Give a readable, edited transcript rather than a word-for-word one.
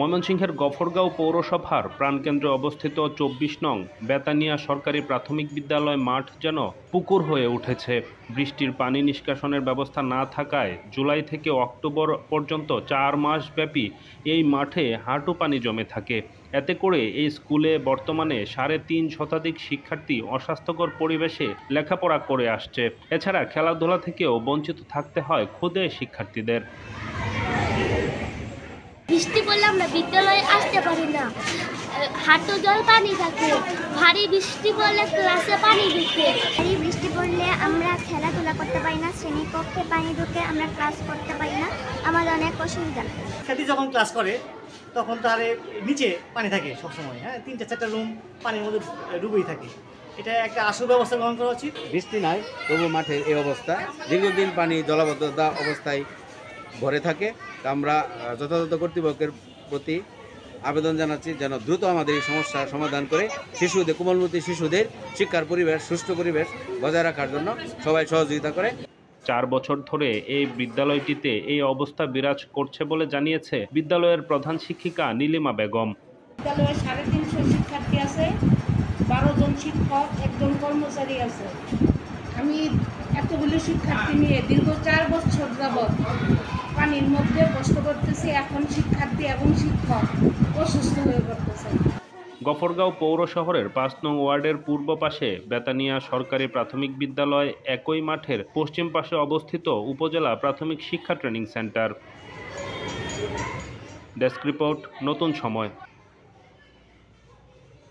ময়মনসিংহের গফরগাঁও পৌরসভার প্রাণকেন্দ্রে অবস্থিত ২৪ নং বেতানিয়া সরকারি প্রাথমিক বিদ্যালয় মাঠ যেন পুকুর হয়ে উঠেছে। বৃষ্টির পানি নিষ্কাশনের ব্যবস্থা না থাকায় জুলাই থেকে অক্টোবর পর্যন্ত ৪ মাস ব্যাপী এই মাঠে হাঁটু পানি জমে থাকে। এতে করে এই স্কুলে বর্তমানে ৩.৫ শতাধিক শিক্ষার্থী অস্বাস্থ্যকর পরিবেশে লেখাপড়া করে আসছে। এছাড়া খেলাধুলা থেকেও বঞ্চিত থাকতে হয় ক্ষুদে শিক্ষার্থীদের। বৃষ্টি পড়লে আমরা বিদ্যালয়ে আসতে পারি না, হাঁটু জল পানি থাকে। ভারী বৃষ্টি পড়লে ক্লাসে পানি ঢুকে। ভারী বৃষ্টি পড়লে আমরা খেলাধুলা করতে পারি না, শ্রেণীকক্ষে পানি ঢুকে আমরা ক্লাস করতে পারি না, আমাদের অনেক অসুবিধা। শিক্ষার্থী যখন ক্লাস করে তখন তার নিচে পানি থাকে সবসময়, হ্যাঁ, ৩-৪টা রুম পানির মধ্যে ডুবেই থাকে। এটা একটা আশু ব্যবস্থা গ্রহণ করা উচিত। বৃষ্টি নাই তবু মাঠের এই অবস্থা, দীর্ঘদিন পানি জলাবদ্ধতা অবস্থায় ভরে থাকে। আমরা যথাযথ কর্তৃপক্ষের প্রতি আবেদন জানাচ্ছি যেন দ্রুত আমাদের এই সমস্যার সমাধান করে শিশুদের, কোমলমতি শিশুদের শিক্ষার পরিবেশ, সুষ্ঠু পরিবেশ বজায় রাখার জন্য সবাই সহযোগিতা করে। ৪ বছর ধরে এই বিদ্যালয়টিতে এই অবস্থা বিরাজ করছে বলে জানিয়েছে বিদ্যালয়ের প্রধান শিক্ষিকা নীলিমা বেগম। বিদ্যালয়ে ৩৫০ শিক্ষার্থী আছে, ১২ জন শিক্ষক, ১ জন কর্মচারী আছে। আমি এতগুলো শিক্ষার্থী নিয়ে দীর্ঘ ৪ বছর যাবৎ পানির মধ্যে কষ্ট করতেছি। এখন শিক্ষার্থী এবং শিক্ষক অসুস্থ হয়ে পড়তেছে। গফরগাঁও পৌর শহরের ৫ নং ওয়ার্ডের পূর্ব পাশে বেতানিয়া সরকারি প্রাথমিক বিদ্যালয়, একই মাঠের পশ্চিম পাশে অবস্থিত উপজেলা প্রাথমিক শিক্ষা ট্রেনিং সেন্টার। ডেস্ক রিপোর্ট, নতুন সময়।